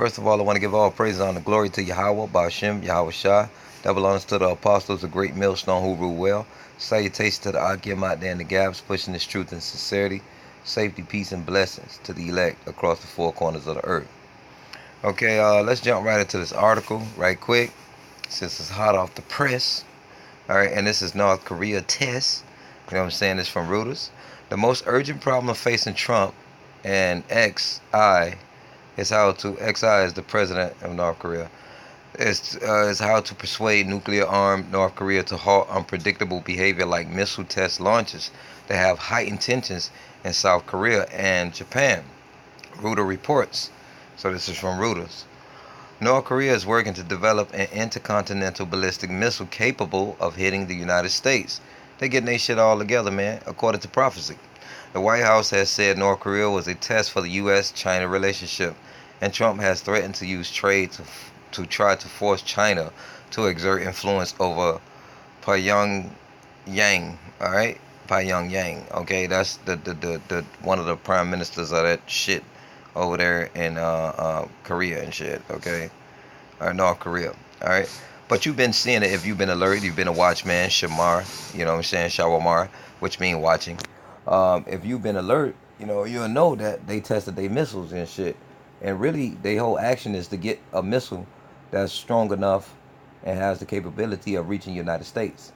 First of all, I want to give all praise, honor, glory to Yahweh, Ba'ashem, Yahweh Shai. Double honors to the apostles, the great millstone who rule well. Salutations to the Akim out there in the gaps, pushing this truth and sincerity. Safety, peace, and blessings to the elect across the four corners of the earth. Okay, let's jump right into this article right quick, since it's hot off the press. All right, and this is North Korea test. You know what I'm saying? It's from Reuters. The most urgent problem facing Trump and XI XI is the president of North Korea. Is how to persuade nuclear-armed North Korea to halt unpredictable behavior like missile test launches that have heightened tensions in South Korea and Japan. Reuters reports. So this is from Reuters. North Korea is working to develop an intercontinental ballistic missile capable of hitting the United States. They getting their shit all together, man, according to prophecy. The White House has said North Korea was a test for the U.S.-China relationship, and Trump has threatened to use trade to try to force China to exert influence over Pyongyang. All right, Pyongyang. Okay, that's the one of the prime ministers of that shit over there in Korea and shit. Okay, or North Korea. All right. But you've been seeing it if you've been alert, you've been a watchman, Shamar, you know what I'm saying, Shawamar, which means watching. If you've been alert, you'll know that they tested their missiles and shit. And really, their whole action is to get a missile that's strong enough and has the capability of reaching the United States.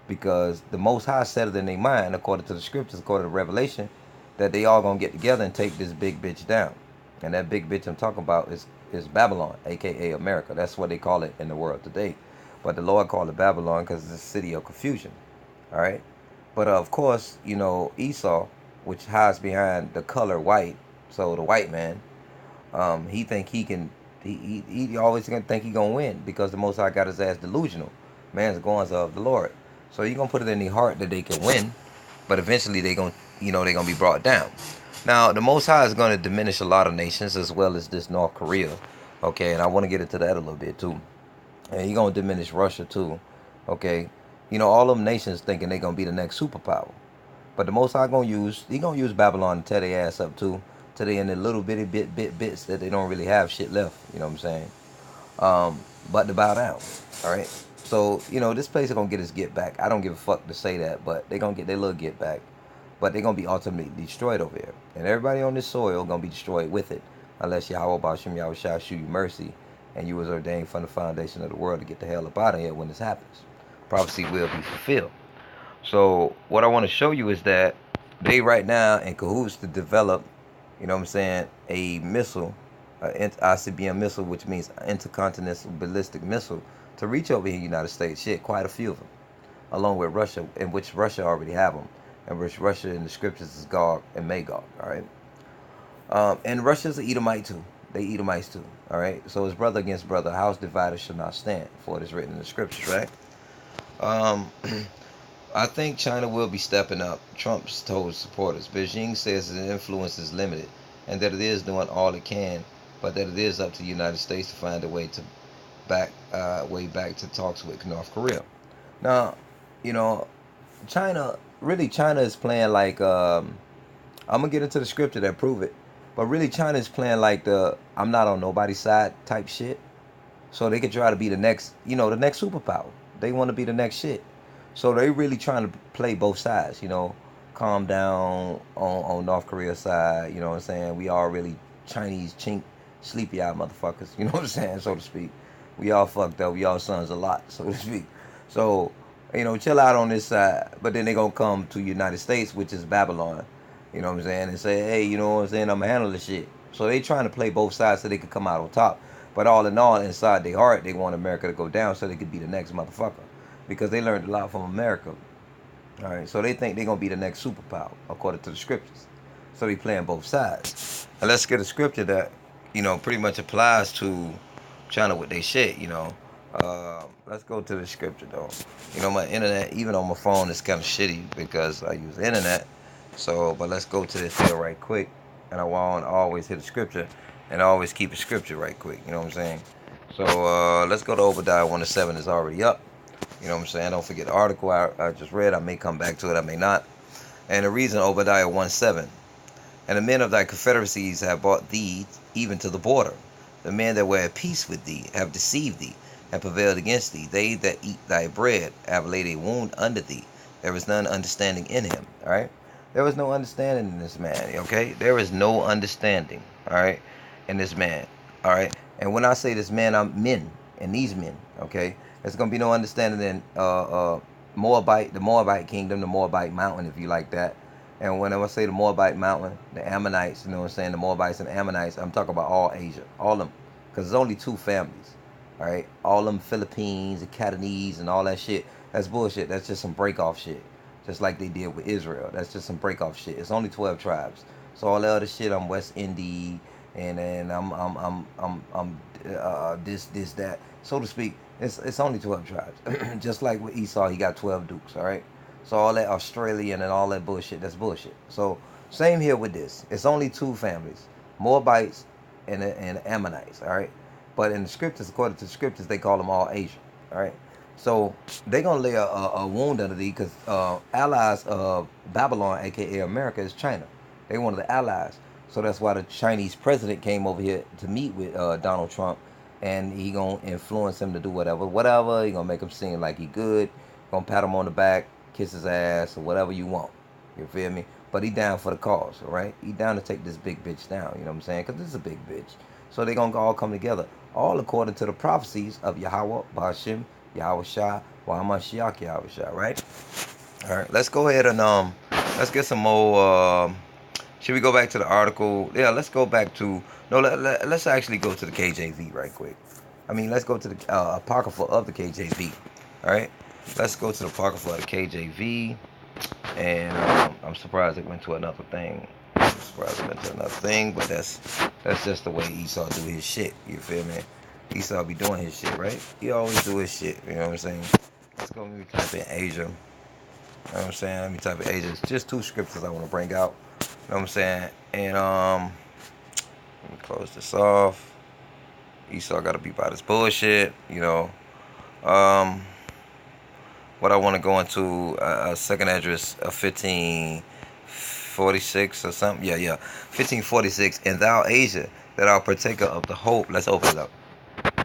Because the Most High said it in their mind, according to the scriptures, according to Revelation, that they all gonna get together and take this big bitch down. And that big bitch I'm talking about is Babylon, aka America. That's what they call it in the world today. But the Lord called it Babylon because it's a city of confusion. All right. But of course, Esau, which hides behind the color white, so the white man, he think he can. He always gonna think he gonna win because the Most High got his ass delusional. Man's goings of the Lord. So he gonna put it in their heart that they can win, but eventually they gonna be brought down. Now the Most High is gonna diminish a lot of nations as well as this North Korea. Okay, and I want to get into that a little bit too. And he gonna diminish Russia too. Okay, all them nations thinking they gonna be the next superpower. But the Most High gonna use Babylon to tear their ass up too, till they in the little bitty bits that they don't really have shit left. You know what I'm saying? But to bow down. All right. So this place is gonna get its get back. I don't give a fuck to say that, but they gonna get their little get back. But they're gonna be ultimately destroyed over here, and everybody on this soil gonna be destroyed with it, unless Yahweh Ba'ashem Yahweh Shai show you mercy, and you was ordained from the foundation of the world to get the hell up out of here when this happens. Prophecy will be fulfilled. So what I want to show you is that they right now in cahoots to develop, a missile, an ICBM missile, which means intercontinental ballistic missile, to reach over here in the United States. Shit, quite a few of them, along with Russia, in which Russia already have them, and which Russia in the scriptures is Gog and Magog. All right, and Russia's an Edomite too. They Edomites too. All right, so it's brother against brother. House divided shall not stand. For it is written in the scriptures, right? Um, I think China will be stepping up. Trump told supporters. Beijing says his influence is limited and that it is doing all it can, but that it is up to the United States to find a way back to talks with North Korea. Now, China China is playing like I'm gonna get into the scripture that prove it, but really China is playing like the I'm not on nobody's side type shit, so they can try to be the next the next superpower. They want to be the next shit. So they really trying to play both sides, calm down on North Korea's side, you know what I'm saying? We all really Chinese chink, sleepy eyed motherfuckers, you know what I'm saying, so to speak. We all fucked up, we all sons a lot, so to speak. So, chill out on this side, but then they gonna come to United States, which is Babylon, you know what I'm saying, and say, hey, you know what I'm saying, I'm gonna handle this shit. So they trying to play both sides so they can come out on top. But all in all, inside their heart, they want America to go down so they could be the next motherfucker. Because they learned a lot from America. All right, so they think they're going to be the next superpower, according to the scriptures. So they playing both sides. And let's get a scripture that, pretty much applies to China with their shit, Let's go to the scripture, though. My internet, even on my phone, is kind of shitty because I use the internet. So, but let's go to this here right quick. And I want to always hit a scripture and I always keep a scripture right quick. You know what I'm saying? So, let's go to Obadiah 1:7. It's already up. You know what I'm saying? Don't forget the article I just read. I may come back to it. I may not. And the reason Obadiah 1:7. And the men of thy confederacies have brought thee even to the border. The men that were at peace with thee have deceived thee, and prevailed against thee. They that eat thy bread have laid a wound under thee. There is none understanding in him. All right. There is no understanding in this man. Okay. There is no understanding. All right. In this man. All right. And when I say this man, I'm men and these men. Okay. There's gonna be no understanding in Moabite, the Moabite kingdom, the Moabite mountain, if you like that. And when I say the Moabite mountain, the Ammonites, you know what I'm saying, the Moabites and the Ammonites, I'm talking about all Asia, all of them, because there's only two families, all right? All them Philippines and Catanese and all that shit, that's bullshit. That's just some break-off shit, just like they did with Israel. That's just some break-off shit. It's only 12 tribes. So all the other shit, I'm West Indies, and then I'm this that, so to speak. It's only 12 tribes. Just like with Esau, he got 12 dukes, all right? So all that Australian and all that bullshit, that's bullshit. So same here with this. It's only two families, Moabites and Ammonites, all right? But in the scriptures, according to the scriptures, they call them all Asian, all right? So they're going to lay a wound under thee because allies of Babylon, a.k.a. America, is China. They one of the allies. So that's why the Chinese president came over here to meet with Donald Trump, and he going to influence him to do whatever. He going to make him seem like he good, going to pat him on the back, kiss his ass, or whatever you want. You feel me? But he down for the cause, all right? He down to take this big bitch down, you know what I'm saying? Because this is a big bitch. So they going to all come together, all according to the prophecies of Yahweh, Ba'ashim, Yahweh Shah, Wahamashiach, Yahweh Shah, right? All right, let's go ahead and let's get some more. Should we go back to the article? Yeah, let's go back to, no, let's actually go to the KJV right quick. I mean, let's go to the Apocrypha of the KJV, all right? Let's go to the Apocrypha of the KJV, and I'm surprised it went to another thing. But that's just the way Esau do his shit, you feel me? Esau be doing his shit, right? He always do his shit, you know what I'm saying? Let's go, let me type in Asia. You know what I'm saying? Let me type in Asia. It's just two scriptures I want to bring out. You know what I'm saying? And let me close this off. Esau got to be about his bullshit, you know. What I want to go into, second address of 1546 or something. Yeah, 1546. And thou, Asia, that art partaker of the hope. Let's open it up.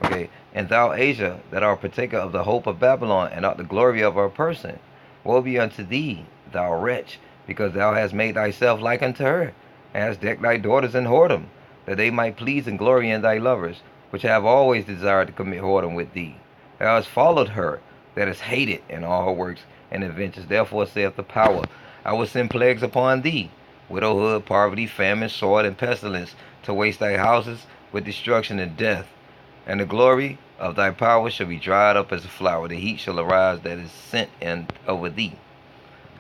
Okay. And thou, Asia, that art partaker of the hope of Babylon, and art the glory of her person. Woe be unto thee, thou wretch, because thou hast made thyself like unto her, and hast decked thy daughters in whoredom, that they might please and glory in thy lovers, which have always desired to commit whoredom with thee. Thou hast followed her, that is hated in all her works and inventions. Therefore saith the power, I will send plagues upon thee, widowhood, poverty, famine, sword, and pestilence, to waste thy houses with destruction and death. And the glory of thy power shall be dried up as a flower. The heat shall arise that is sent in over thee.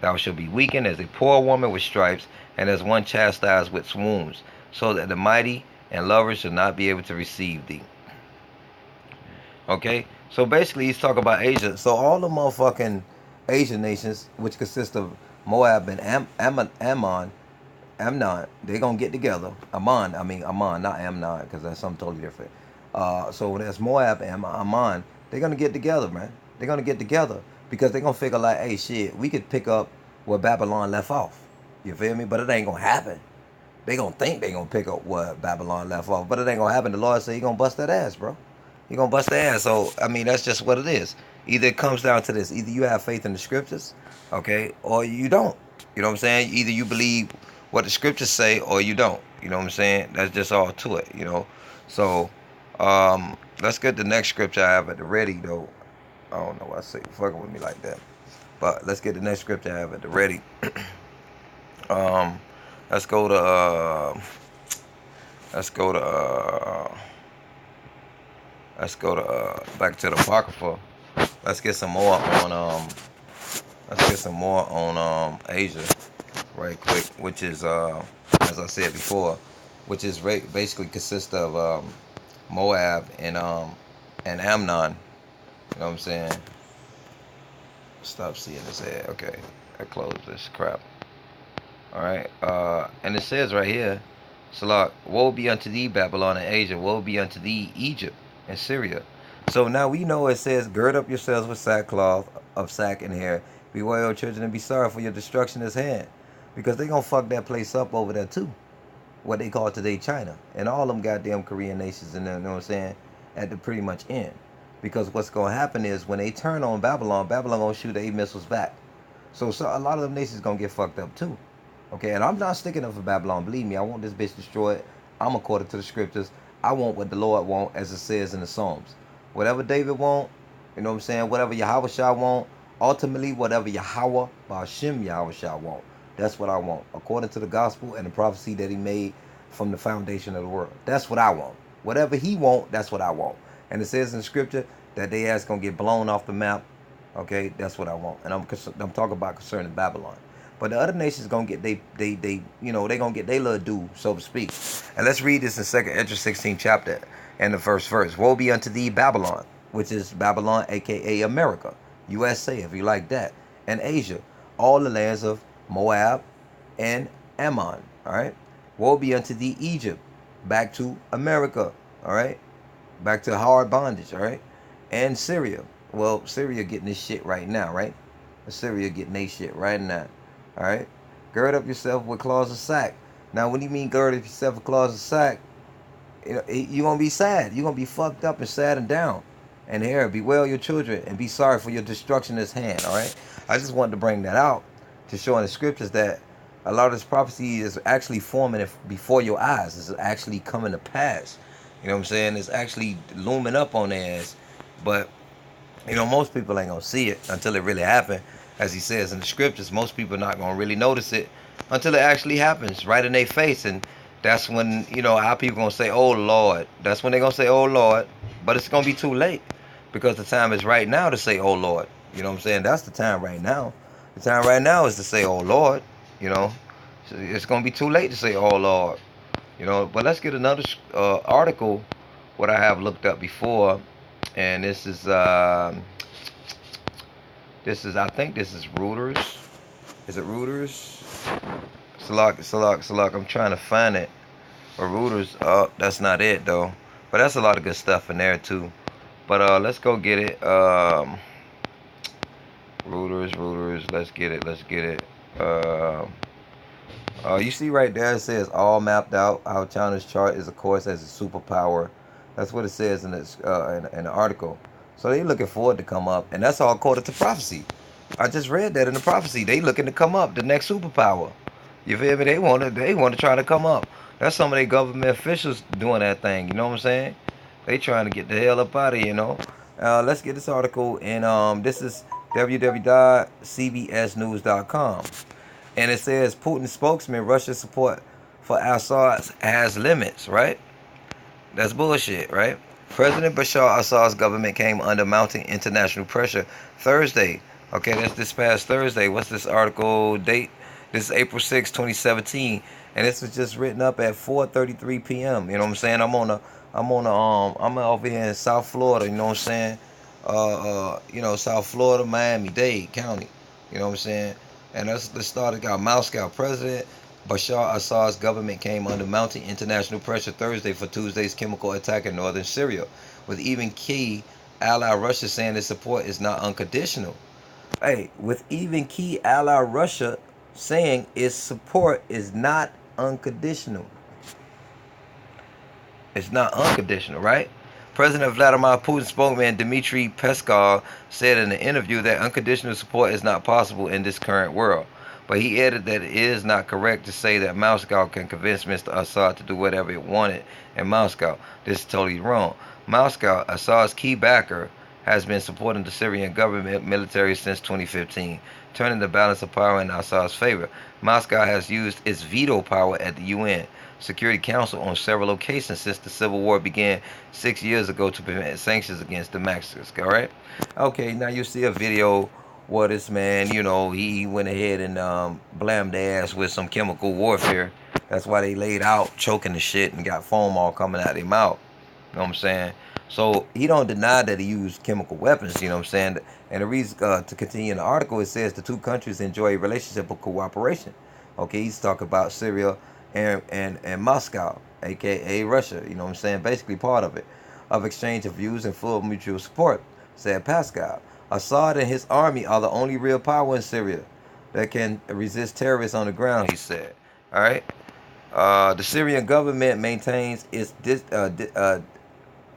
Thou shalt be weakened as a poor woman with stripes, and as one chastised with swoons, so that the mighty and lovers shall not be able to receive thee. Okay? So basically he's talking about Asia. So all the motherfucking Asian nations, which consist of Moab and Ammon, they're going to get together. Ammon, not Amnon, because that's something totally different. So that's Moab and Ammon. They're going to get together, man. They're going to get together because they're going to figure like, hey, shit, we could pick up where Babylon left off. You feel me? But it ain't going to happen. They going to think they going to pick up where Babylon left off. But it ain't going to happen. The Lord said he going to bust that ass, bro. He going to bust that ass. So, I mean, that's just what it is. Either it comes down to this. Either you have faith in the scriptures, okay, or you don't. You know what I'm saying? Either you believe what the scriptures say or you don't. You know what I'm saying? That's just all to it, you know. So, let's get the next scripture I have at the ready, though. I don't know why I say fucking with me like that. But let's get the next scripture I have at the ready. Let's go to back to the Apocrypha. Let's get some more on Asia right quick, which is as I said before, which is basically consists of Moab and Amnon. You know what I'm saying? Stop seeing this ad. Okay, I close this crap. Alright, and it says right here, Salak, woe be unto thee, Babylon and Asia, woe be unto thee, Egypt and Syria. So now we know it says, gird up yourselves with sackcloth of sack and hair, bewail, children, and be sorry for your destruction is hand. Because they're going to fuck that place up over there too. what they call today China, and all them goddamn Korean nations, and you know what I'm saying, at the pretty much end. Because what's gonna happen is when they turn on Babylon, Babylon gonna shoot their missiles back. So a lot of them nations gonna get fucked up too. Okay, and I'm not sticking up for Babylon. Believe me, I want this bitch destroyed. I'm according to the scriptures. I want what the Lord want, as it says in the Psalms. Whatever David want, you know what I'm saying. Whatever Yahweh Shah want, ultimately whatever Yahweh Ba'Shem Yahweh Shah want. That's what I want, according to the gospel and the prophecy that He made from the foundation of the world. That's what I want. Whatever He want, that's what I want. And it says in the scripture that they ass gonna get blown off the map. Okay, that's what I want, and I'm talking about concerning Babylon. But the other nations gonna get they they gonna get their little due, so to speak. And let's read this in 2nd Ezra 16 chapter and the first verse. Woe be unto thee, Babylon, which is Babylon, aka America, USA, if you like that, and Asia, all the lands of Moab and Ammon. All right. Woe be unto thee, Egypt, back to America. All right. Back to hard bondage. All right. And Syria. Well, Syria getting this shit right now, right? Syria getting their shit right now. All right. Gird up yourself with claws of sack. Now, when you mean gird up yourself with claws of sack, you're going to be sad. You're going to be fucked up and sad and down. And here, bewail your children and be sorry for your destruction at hand, all right? I just wanted to bring that out to show in the scriptures that a lot of this prophecy is actually forming before your eyes. It's actually coming to pass. You know what I'm saying? It's actually looming up on their ass. But most people ain't gonna see it until it really happens. As he says in the scriptures, most people are not gonna really notice it until it actually happens right in their face. And that's when, how people gonna say, oh Lord. That's when they're gonna say, oh Lord. But it's gonna be too late, because the time is right now to say, oh Lord. You know what I'm saying? That's the time right now. The time right now is to say, oh Lord. So it's gonna be too late to say, oh Lord. But let's get another article, what I have looked up before. And this is I think this is Reuters. Is it Reuters? Salak. I'm trying to find it. Or Reuters. Oh, that's not it though. But that's a lot of good stuff in there too. But let's go get it. Reuters. Let's get it. You see right there, it says all mapped out how China's chart is, of course, as a superpower. That's what it says in this in the article. So they looking forward to come up, and that's all according to prophecy. I just read that in the prophecy. They looking to come up, the next superpower. You feel me? They want to try to come up. That's some of their government officials doing that thing. You know what I'm saying? They trying to get the hell up out of here. Let's get this article, and this is www.cbsnews.com. And it says Putin spokesman, Russia's support for Assad has limits, right? That's bullshit, right? President Bashar Assad's government came under mounting international pressure Thursday. Okay, that's this past Thursday. What's this article date? This is April 6, 2017. And this was just written up at 4:33 p.m. You know what I'm saying? I'm over here in South Florida, you know what I'm saying? South Florida, Miami-Dade County. You know what I'm saying? And let's start. It got Moscow. President Bashar Assad's government came under mounting international pressure Thursday for Tuesday's chemical attack in northern Syria, with even key ally Russia saying its support is not unconditional. Hey, with even key ally Russia saying its support is not unconditional. It's not unconditional, right? President Vladimir Putin's spokesman Dmitry Peskov said in an interview that unconditional support is not possible in this current world. But he added that it is not correct to say that Moscow can convince Mr. Assad to do whatever it wanted in Moscow. This is totally wrong. Moscow, Assad's key backer, has been supporting the Syrian government military since 2015, turning the balance of power in Assad's favor. Moscow has used its veto power at the UN Security Council on several occasions since the civil war began 6 years ago to prevent sanctions against Damascus. All right? Okay, now you see a video where this man, he went ahead and blamed their ass with some chemical warfare. That's why they laid out choking the shit and got foam all coming out their mouth. You know what I'm saying? So he don't deny that he used chemical weapons, you know what I'm saying? And the reason to continue in the article, it says the two countries enjoy a relationship of cooperation. Okay, he's talking about Syria and Moscow, aka Russia, you know what I'm saying? Basically part of it, of exchange of views and full mutual support, said Pascal. Assad and his army are the only real power in Syria that can resist terrorists on the ground, he said. All right. The Syrian government maintains it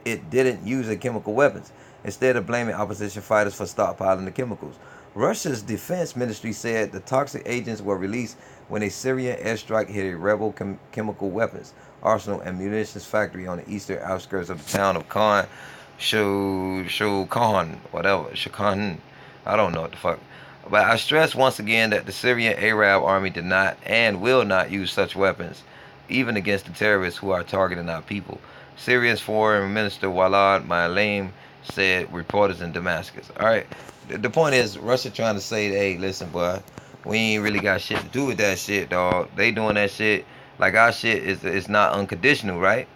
didn't use the chemical weapons, instead of blaming opposition fighters for stockpiling the chemicals. Russia's defense ministry said the toxic agents were released when a Syrian airstrike hit a rebel chemical weapons arsenal and munitions factory on the eastern outskirts of the town of Shukhan, whatever, Shukhan. I don't know what the fuck. But I stress once again that the Syrian Arab army did not and will not use such weapons, even against the terrorists who are targeting our people. Syria's Foreign Minister Walad Ma'alem said reporters in Damascus. All right, the point is Russia trying to say, hey, listen, boy, we ain't really got shit to do with that shit, dog. They doing that shit like our shit is not unconditional, right?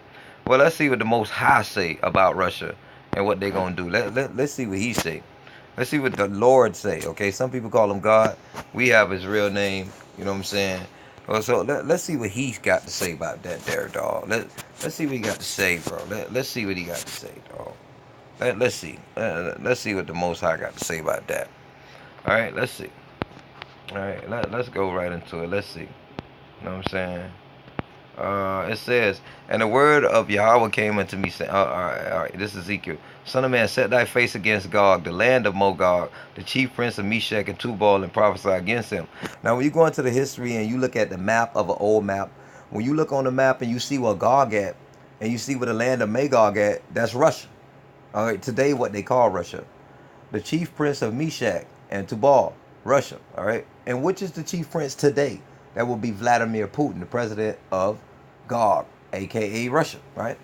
Well, let's see what the Most High say about Russia and what they gonna do. Let's see what he say. Let's see what the Lord say. Okay, some people call him God. We have his real name. You know what I'm saying? Well, so let's see what he's got to say about that there, dog. Let's see what he got to say, bro. Let's see what he got to say, dog. Let's see. Let's see what the Most High got to say about that. All right, let's see. All right, let's go right into it. Let's see. You know what I'm saying? It says, and the word of Yahweh came unto me, saying, all right, this is Ezekiel. Son of man, set thy face against Gog, the land of Magog, the chief prince of Meshach and Tubal, and prophesy against him. Now, when you go into the history and you look at the map of an old map, when you look on the map and you see where Gog at, and you see where the land of Magog at, that's Russia. All right, today what they call Russia. The chief prince of Meshach and Tubal, Russia. All right, and which is the chief prince today? That will be Vladimir Putin, the president of Gog, aka Russia, right?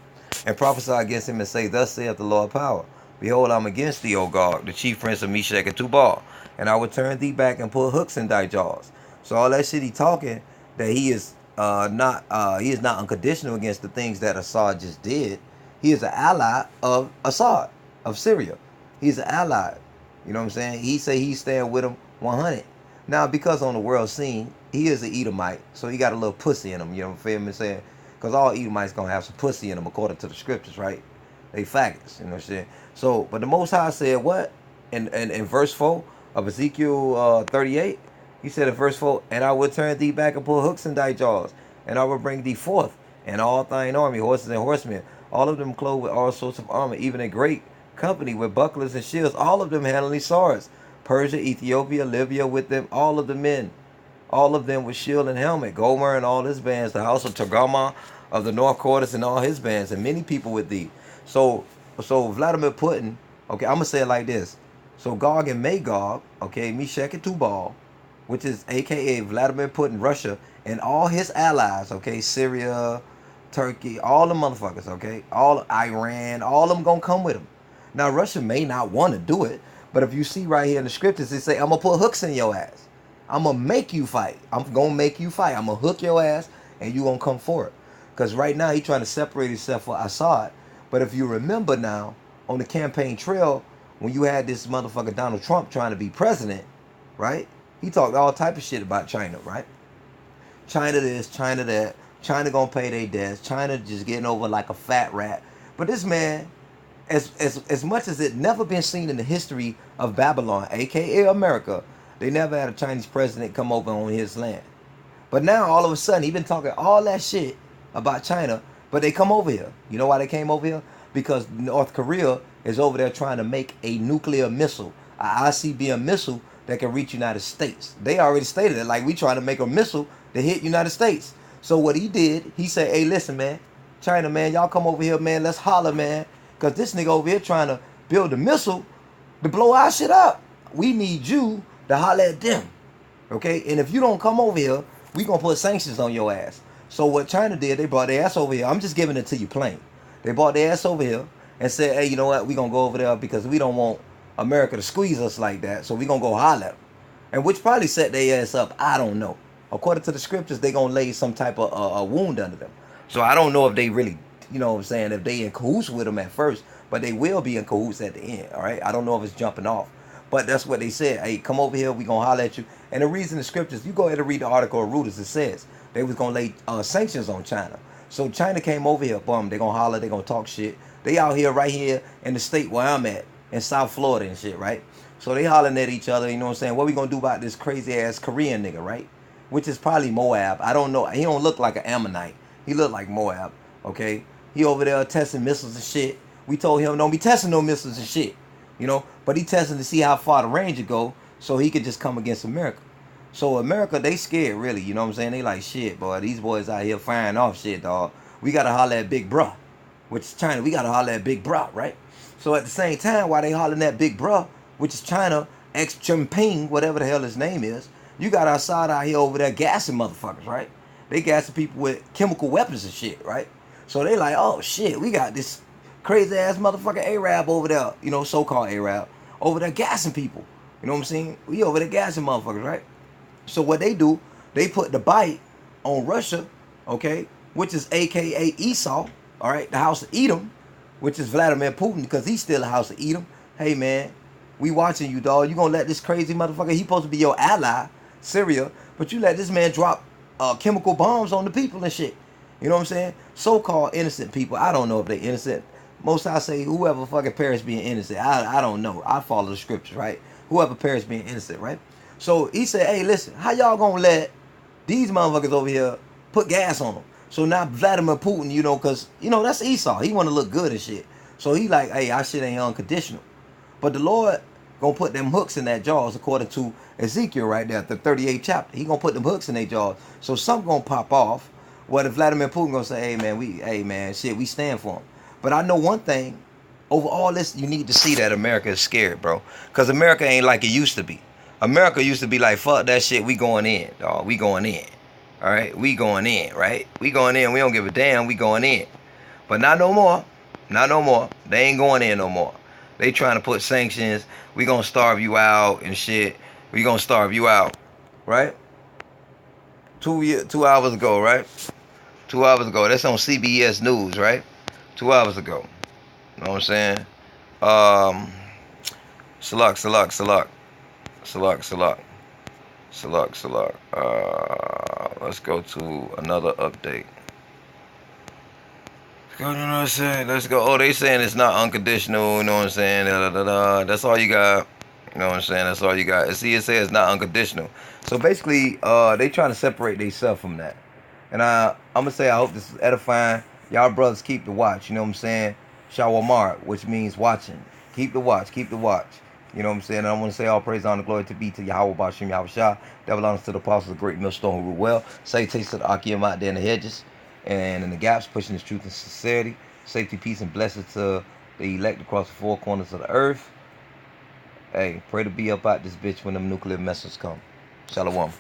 And prophesy against him and say, thus saith the Lord power. Behold, I'm against thee, O Gog, the chief prince of Meshach and Tubal, and I will turn thee back and put hooks in thy jaws. So all that shit he talking, that he is not unconditional against the things that Assad just did. He is an ally of Assad, of Syria. He's an ally. You know what I'm saying? He say he's staying with him 100. Now, because on the world scene, he is an Edomite, so he got a little pussy in him, you know what I'm saying? Because all Edomites going to have some pussy in them according to the scriptures, right? They faggots, you know what I'm saying? So, but the Most High said what? In verse 4 of Ezekiel 38, he said in verse 4, and I will turn thee back and put hooks in thy jaws, and I will bring thee forth, and all thine army, horses and horsemen, all of them clothed with all sorts of armor, even a great company with bucklers and shields, all of them handling swords. Persia, Ethiopia, Libya with them, all of the men, all of them with shield and helmet. Gomer and all his bands, the house of Togarmah of the north quarters and all his bands, and many people with thee. So Vladimir Putin, okay, I'm gonna say it like this. So Gog and Magog, okay, Meshach and Tubal, which is aka Vladimir Putin, Russia, and all his allies, okay, Syria, Turkey, all the motherfuckers, okay, all Iran, all of them gonna come with him. Now Russia may not want to do it, but if you see right here in the scriptures, it say, I'm going to put hooks in your ass. I'm going to make you fight. I'm going to make you fight. I'm going to hook your ass, and you going to come for it. Because right now, he's trying to separate himself from Assad. But if you remember now, on the campaign trail, when you had this motherfucker Donald Trump trying to be president, right? He talked all type of shit about China, right? China this, China that. China going to pay their debts. China just getting over like a fat rat. But this man, as much as it never been seen in the history of Babylon, aka America, they never had a Chinese president come over on his land. But now all of a sudden he been talking all that shit about China, but they come over here. You know why they came over here? Because North Korea is over there trying to make a nuclear missile, a ICBM missile that can reach United States. They already stated it, like we trying to make a missile to hit United States. So what he did, he said, hey, listen, man, China, man, y'all come over here, man, let's holler, man. Because this nigga over here trying to build a missile to blow our shit up. We need you to holler at them. Okay? And if you don't come over here, we going to put sanctions on your ass. So what China did, they brought their ass over here. I'm just giving it to you plain. They brought their ass over here and said, hey, you know what? We going to go over there because we don't want America to squeeze us like that. So we going to go holler at them. And which probably set their ass up. I don't know. According to the scriptures, they going to lay some type of a wound under them. So I don't know if they really, you know what I'm saying, if they in cahoots with them at first, but they will be in cahoots at the end, all right? I don't know if it's jumping off, but that's what they said. Hey, come over here, we gonna holler at you. And the reason the scriptures, you go ahead and read the article of Reuters, it says they was gonna lay sanctions on China. So China came over here, boom, they gonna holler, they gonna talk shit. They out here, right here in the state where I'm at, in South Florida and shit, right? So they hollering at each other, you know what I'm saying? What we gonna do about this crazy ass Korean nigga, right? which is probably Moab. I don't know. He don't look like an Ammonite. He look like Moab. Okay, he over there testing missiles and shit. We told him don't be testing no missiles and shit, you know. But he testing to see how far the range would go, so he could just come against America. So America, they scared really. You know what I'm saying? They like shit, boy. These boys out here firing off shit, dog. We gotta holler at Big Bruh, which is China. We gotta holler at Big Bruh, right? So at the same time, while they hollering at Big Bruh, which is China, X Jinping, whatever the hell his name is, you got Assad out here over there gassing motherfuckers, right? They gassing people with chemical weapons and shit, right? So they like, oh shit, we got this crazy ass motherfucking Arab over there, you know, so-called Arab, over there gassing people. You know what I'm saying? We over there gassing motherfuckers, right? So what they do, they put the bite on Russia, okay, which is AKA Esau, all right, the house of Edom, which is Vladimir Putin, because he's still the house of Edom. Hey man, we watching you, dog. You gonna let this crazy motherfucker, he supposed to be your ally, Syria, but you let this man drop chemical bombs on the people and shit. You know what I'm saying? So-called innocent people. I don't know if they innocent. Most I say whoever fucking perished being innocent. I don't know. I follow the scriptures, right? Whoever perished being innocent, right? So he said, hey, listen, how y'all gonna let these motherfuckers over here put gas on them? So now Vladimir Putin, you know, because, you know, that's Esau. He want to look good and shit. So he like, hey, our shit ain't unconditional. But the Lord gonna put them hooks in that jaws, according to Ezekiel right there, the 38th chapter. He gonna put them hooks in their jaws. So something gonna pop off. What if Vladimir Putin gonna say, hey man, shit, we stand for him. But I know one thing, over all this, you need to see that America is scared, bro. Because America ain't like it used to be. America used to be like, fuck that shit, we going in, dog. We going in. All right? We going in, right? We going in. We don't give a damn. We going in. But not no more. Not no more. They ain't going in no more. They trying to put sanctions. We gonna starve you out and shit. We gonna starve you out. Right? 2 hours ago, right? 2 hours ago. That's on CBS News, right? 2 hours ago. You know what I'm saying? Salak. Let's go to another update. You know what I'm saying? Let's go. Oh, they saying it's not unconditional. You know what I'm saying? That's all you got. You know what I'm saying? That's all you got. See, it says it's not unconditional. So basically, they trying to separate themselves from that. And I'm gonna say I hope this is edifying. Y'all brothers keep the watch. You know what I'm saying? Shawamar, which means watching. Keep the watch. Keep the watch. You know what I'm saying? And I want to say all praise, honor, glory to be to Yahweh Bashim Yahweh Shah. Devil honors to the apostles of the great millstone who rule well. Say taste to the Akim out there in the hedges and in the gaps, pushing his truth and sincerity. Safety, peace, and blessings to the elect across the four corners of the earth. Hey, pray to be up out this bitch when them nuclear missiles come. Shalom.